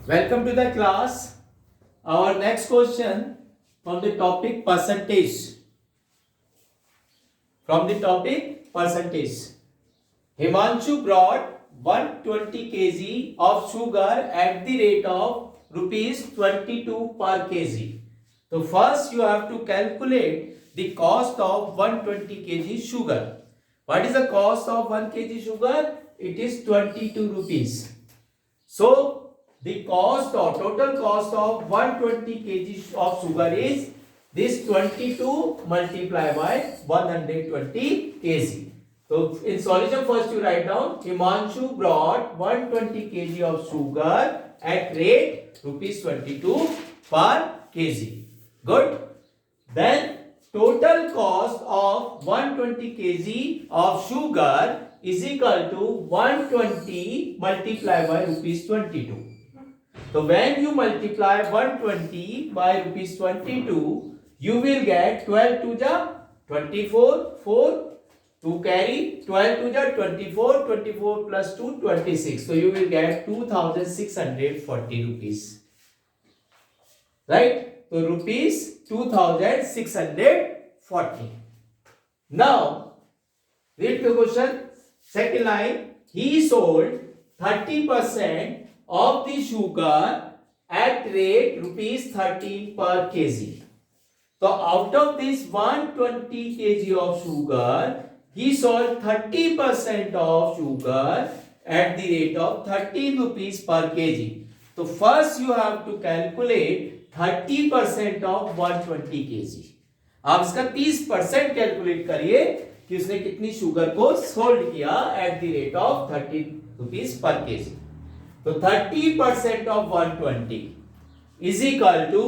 Welcome to the class. Our next question from the topic percentage. From the topic percentage. Himanshu brought 120 kg of sugar at the rate of rupees 22 per kg. So first you have to calculate the cost of 120 kg sugar. What is the cost of 1 kg sugar? It is 22 rupees. So the cost or total cost of 120 kg of sugar is this 22 multiplied by 120 kg. So in solution first you write down Himanshu brought 120 kg of sugar at rate rupees 22 per kg. Good. Then total cost of 120 kg of sugar is equal to 120 multiplied by rupees 22. So when you multiply 120 by rupees 22, you will get 12 to the 24, 4 to carry 12 to the 24, 24 plus 2, 26. So you will get 2640 rupees. Right? So rupees 2640. Now, read the question. Second line, he sold 30% of the sugar at rate rupees 13 per kg. So out of this 120 kg of sugar, he sold 30% of sugar at the rate of 13 rupees per kg. So first you have to calculate 30% of 120 kg. आप इसका 30% calculate करिए कि उसने कितनी sugar को sold किया at the rate of 13 rupees per KG. तो 30% of 120 is equal to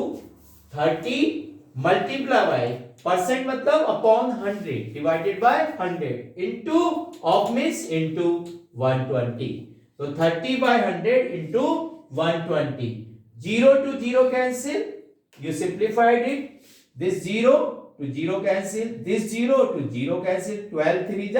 30 multiply by percent मतलब upon 100 divided by 100 into of means into 120. So 30 by 100 into 120. 0 to 0 cancel. You simplified it. This 0 to 0 cancel. This 0 to 0 cancel. 12 3 is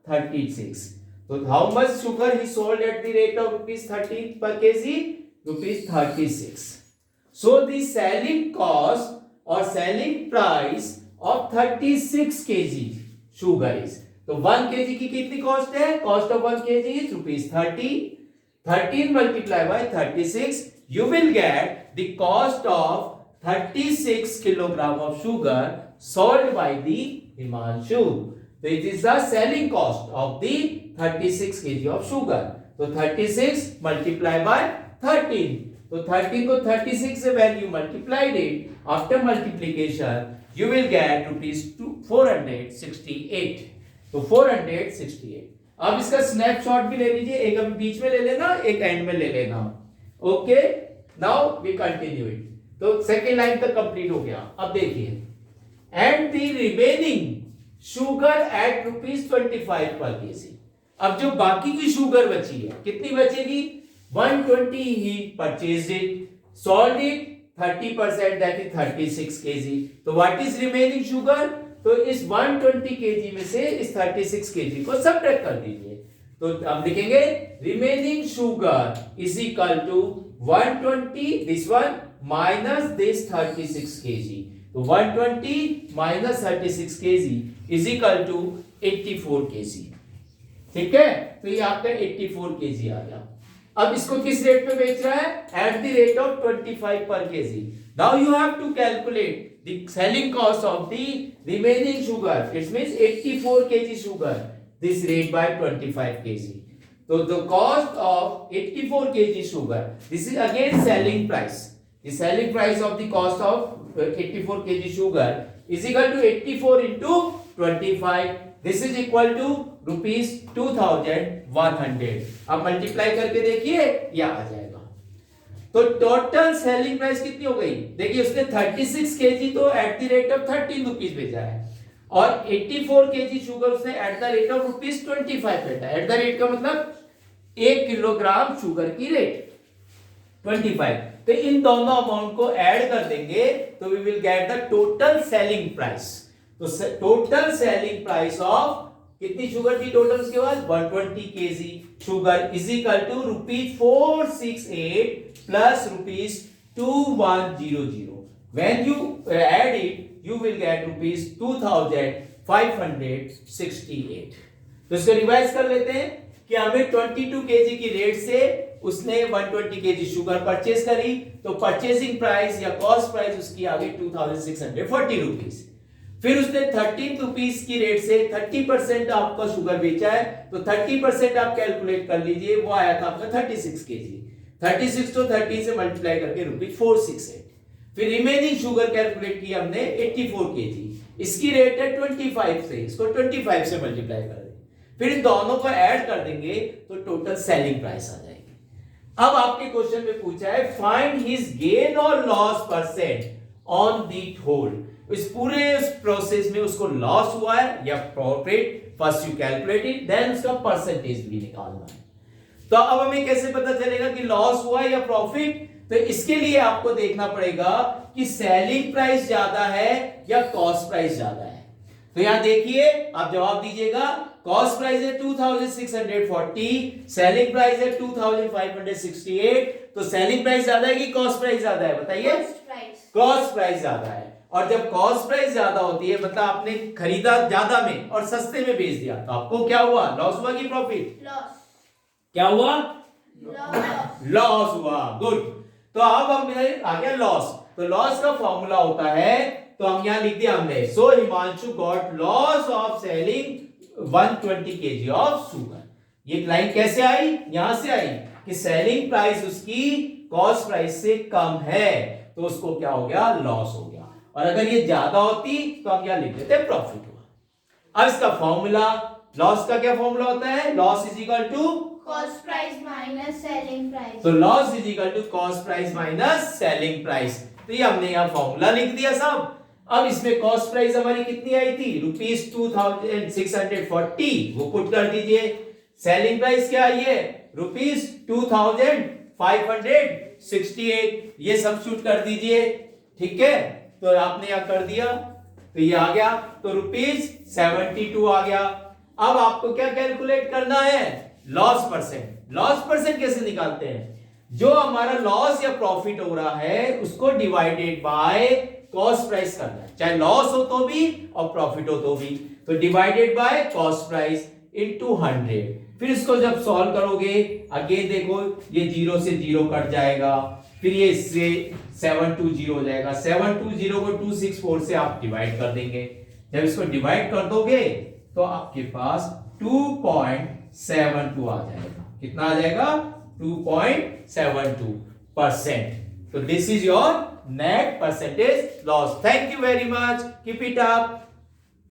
36. So how much sugar he sold at the rate of rupees 13 per kg? Rupees 36. So the selling cost or selling price of 36 kg sugar is. तो 1 kg की कितनी cost है? Cost of 1 kg is rupees 30. 13 multiplied by 36. You will get the cost of 36 kilogram of sugar sold by the Himanshu. So it is the selling cost of the 36 kg of sugar. So 36 multiplied by 13. So 13 को 36 से value multiplied it. After multiplication, you will get rupees 468. तो 468. अब इसका snapshot भी ले लीजिए. एक अभी बीच में ले लेना, एक एंड में ले लेना. Okay. Now we continue it. तो सेकेंड लाइन तक कंप्लीट हो गया. अब देखिए. And the remaining sugar at rupees 25 पर केजी. अब जो बाकी की शुगर बची है कितनी बचेगी? 120 he purchase it, sold it 30% that is 36 KG. तो व्हाट इज रिमेनिंग शुगर? तो इस 120 केजी में से इस 36 केजी को सब्ट्रैक्ट कर दीजिए. तो हम लिखेंगे remaining sugar is equal to 120 this one minus this 36 KG. तो 120 minus 36 KG is equal to 84 KG. ठीक है. तो ये आपका 84 केजी आ गया. अब इसको किस रेट पे बेच रहा है? एट द रेट ऑफ 25 पर kg. Now you have to calculate the selling cost of the remaining sugar. It means 84 kg sugar this rate by 25 kg. तो the cost of 84 kg sugar this is again selling price. The selling price of the cost of 84 kg sugar is equal to 84 into 25. This is equal to rupees 2100. अब multiply करके देखिए ये आ जाएगा. तो total selling price कितनी हो गई? देखिए उसने 36 केजी तो at the rate of 13 rupees भेजा है और 84 केजी शुगर उसने at the rate of rupees 25 भेजा. एट द रेट का मतलब 1 किलोग्राम शुगर की रेट 25. तो इन दोनों अमाउंट को ऐड कर देंगे तो we will get the total selling price. तो टोटल सेलिंग प्राइस ऑफ कितनी शुगर थी टोटल उसके बाद 120 kg sugar is equal to ₹468 plus ₹2100. When you add it, you will get ₹2568. तो इसको रिवाइज कर लेते हैं कि हमें 22 kg की रेट से उसने 120 kg शुगर परचेज करी, तो परचेसिंग प्राइस या कॉस्ट प्राइस उसकी आ गई ₹2640. फिर उसने 13 रुपीस की रेट से 30% आपका शुगर बेचा है, तो 30% आप कैलकुलेट कर लीजिए, वो आया था आपका 36 kg. 36 को 30 से मल्टीप्लाई करके ₹468. फिर रिमेनिंग शुगर कैलकुलेट की हमने 84 kg. इसकी रेट है 25 से, इसको 25 से मल्टीप्लाई कर देंगे. फिर इन दोनों को ऐड कर देंगे तो टोटल सेलिंग प्राइस आ जाएगी. अब आपके क्वेश्चन में पूछा है फाइंड हिज गेन और loss percent on the whole. इस पूरे प्रोसेस में उसको लॉस हुआ है या profit, first you calculate it, then उसका परसेंटेज भी निकालना है. तो अब हमें कैसे पता चलेगा कि लॉस हुआ है या प्रॉफिट? तो इसके लिए आपको देखना पड़ेगा कि सेलिंग प्राइस ज्यादा है या कॉस्ट प्राइस ज्यादा है. तो यहां देखिए, आप जवाब दीजिएगा. कॉस्ट प्राइस है 2640, सेलिंग प्राइस है 2568. तो सेलिंग प्राइस ज्यादा है कि कॉस्ट प्राइस ज्यादा है, बताइए. कॉस्ट प्राइस ज्यादा है. और जब कॉस्ट प्राइस ज्यादा होती है मतलब आपने खरीदा ज्यादा में और सस्ते में बेच दिया, तो आपको क्या हुआ? लॉस हुआ कि प्रॉफिट? लॉस. क्या हुआ? लॉस हुआ. गुड. तो अब हम आ गया लॉस. तो लॉस का फॉर्मूला होता है, तो हम यहां लिख दिया हमने, so Himanshu got loss of selling 120 kg of sugar. ये लाइन कैसे आई? यहां से आई कि सेलिंग प्राइस उसकी कॉस्ट प्राइस से कम है, तो उसको क्या हो गया? लॉस हो गया. और अगर ये ज्यादा होती तो हम क्या लिख देते? प्रॉफिट हुआ. अब इसका फॉर्मूला, लॉस का क्या फॉर्मूला होता है? Loss is equal to cost price minus selling price. तो loss is equal to cost price minus selling price. तो ये हमने यहां फॉर्मूला लिख दिया सब. अब इसमें कॉस्ट प्राइस हमारी कितनी आई थी? ₹2640, वो पुट कर दीजिए. सेलिंग प्राइस क्या आई है? ₹2568, ये सब्स्टिट्यूट कर दीजिए. ठीक है, तो आपने यहां कर दिया तो ये आ गया, तो ₹72 आ गया. अब आपको क्या कैलकुलेट करना है? Loss percent. लॉस परसेंट कैसे निकालते हैं? जो हमारा लॉस या प्रॉफिट हो रहा है उसको डिवाइडेड बाय कॉस्ट प्राइस करना है, चाहे लॉस हो तो भी और प्रॉफिट हो तो भी. तो divided by cost price into 100. फिर इसको जब सॉल्व करोगे, अगेन देखो ये 0 से 0 कट जाएगा, फिर ये इससे 720 हो जाएगा. 720 को 264 से आप डिवाइड कर देंगे. जब इसको डिवाइड कर दोगे तो आपके पास 2.72 आ जाएगा. कितना आ जाएगा? 2.72%. तो this is your net percentage loss. Thank you very much. Keep it up.